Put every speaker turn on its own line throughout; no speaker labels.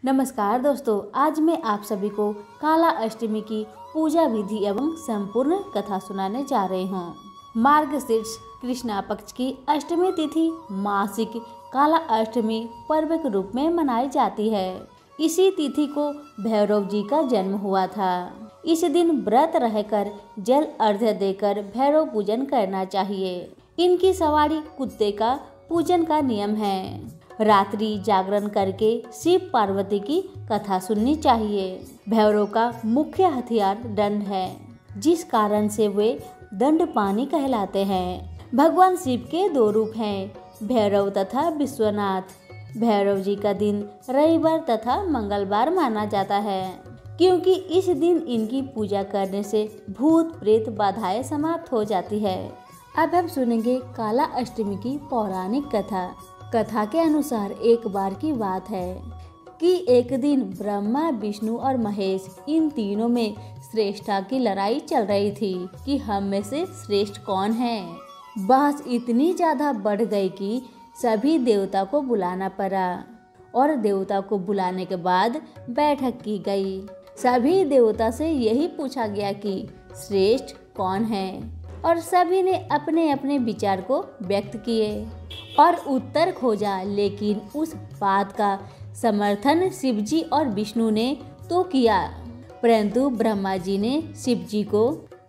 नमस्कार दोस्तों, आज मैं आप सभी को काला अष्टमी की पूजा विधि एवं संपूर्ण कथा सुनाने जा रही हूँ। मार्गशीर्ष कृष्णा पक्ष की अष्टमी तिथि मासिक काला अष्टमी पर्व के रूप में मनाई जाती है। इसी तिथि को भैरव जी का जन्म हुआ था। इस दिन व्रत रहकर जल अर्घ्य देकर भैरव पूजन करना चाहिए। इनकी सवारी कुत्ते का पूजन का नियम है। रात्रि जागरण करके शिव पार्वती की कथा सुननी चाहिए। भैरव का मुख्य हथियार दंड है, जिस कारण से वे दंडपानी कहलाते हैं। भगवान शिव के दो रूप हैं, भैरव तथा विश्वनाथ। भैरव जी का दिन रविवार तथा मंगलवार माना जाता है, क्योंकि इस दिन इनकी पूजा करने से भूत प्रेत बाधाएं समाप्त हो जाती है। अब हम सुनेंगे काला अष्टमी की पौराणिक कथा। कथा के अनुसार एक बार की बात है कि एक दिन ब्रह्मा, विष्णु और महेश इन तीनों में श्रेष्ठता की लड़ाई चल रही थी कि हम में से श्रेष्ठ कौन है। बहस इतनी ज्यादा बढ़ गई कि सभी देवता को बुलाना पड़ा और देवता को बुलाने के बाद बैठक की गई। सभी देवता से यही पूछा गया कि श्रेष्ठ कौन है, और सभी ने अपने अपने विचार को व्यक्त किए और उत्तर खोजा, लेकिन उस बात का समर्थन शिवजी और विष्णु ने तो किया, परंतु ब्रह्मा जी ने शिवजी को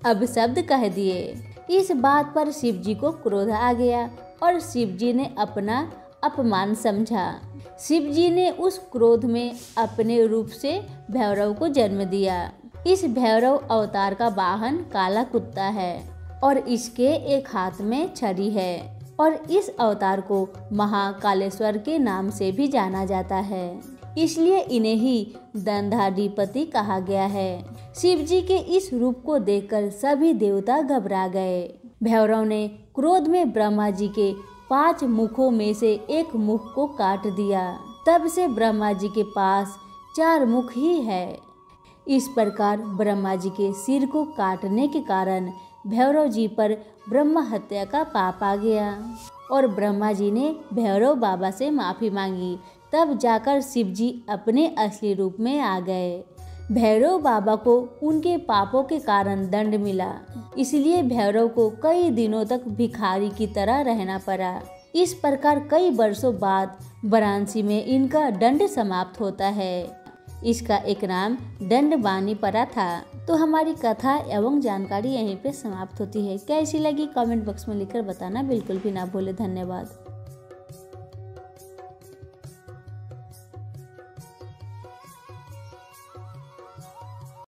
अपशब्द कह दिए। इस बात पर शिवजी को क्रोध आ गया और शिवजी ने अपना अपमान समझा। शिवजी ने उस क्रोध में अपने रूप से भैरव को जन्म दिया। इस भैरव अवतार का वाहन काला कुत्ता है और इसके एक हाथ में छड़ी है, और इस अवतार को महाकालेश्वर के नाम से भी जाना जाता है, इसलिए इन्हें ही दंडाधिपति कहा गया है। शिव जी के इस रूप को देखकर सभी देवता घबरा गए। भैरव ने क्रोध में ब्रह्मा जी के 5 मुखों में से एक मुख को काट दिया। तब से ब्रह्मा जी के पास 4 मुख ही है। इस प्रकार ब्रह्मा जी के सिर को काटने के कारण भैरव जी पर ब्रह्म हत्या का पाप आ गया और ब्रह्मा जी ने भैरव बाबा से माफी मांगी। तब जाकर शिव जी अपने असली रूप में आ गए। भैरव बाबा को उनके पापों के कारण दंड मिला, इसलिए भैरव को कई दिनों तक भिखारी की तरह रहना पड़ा। इस प्रकार कई वर्षों बाद वाराणसी में इनका दंड समाप्त होता है। इसका एक नाम दंडबानी पड़ा था। तो हमारी कथा एवं जानकारी यहीं पे समाप्त होती है। कैसी लगी कमेंट बॉक्स में लिखकर बताना बिल्कुल भी ना भूले। धन्यवाद।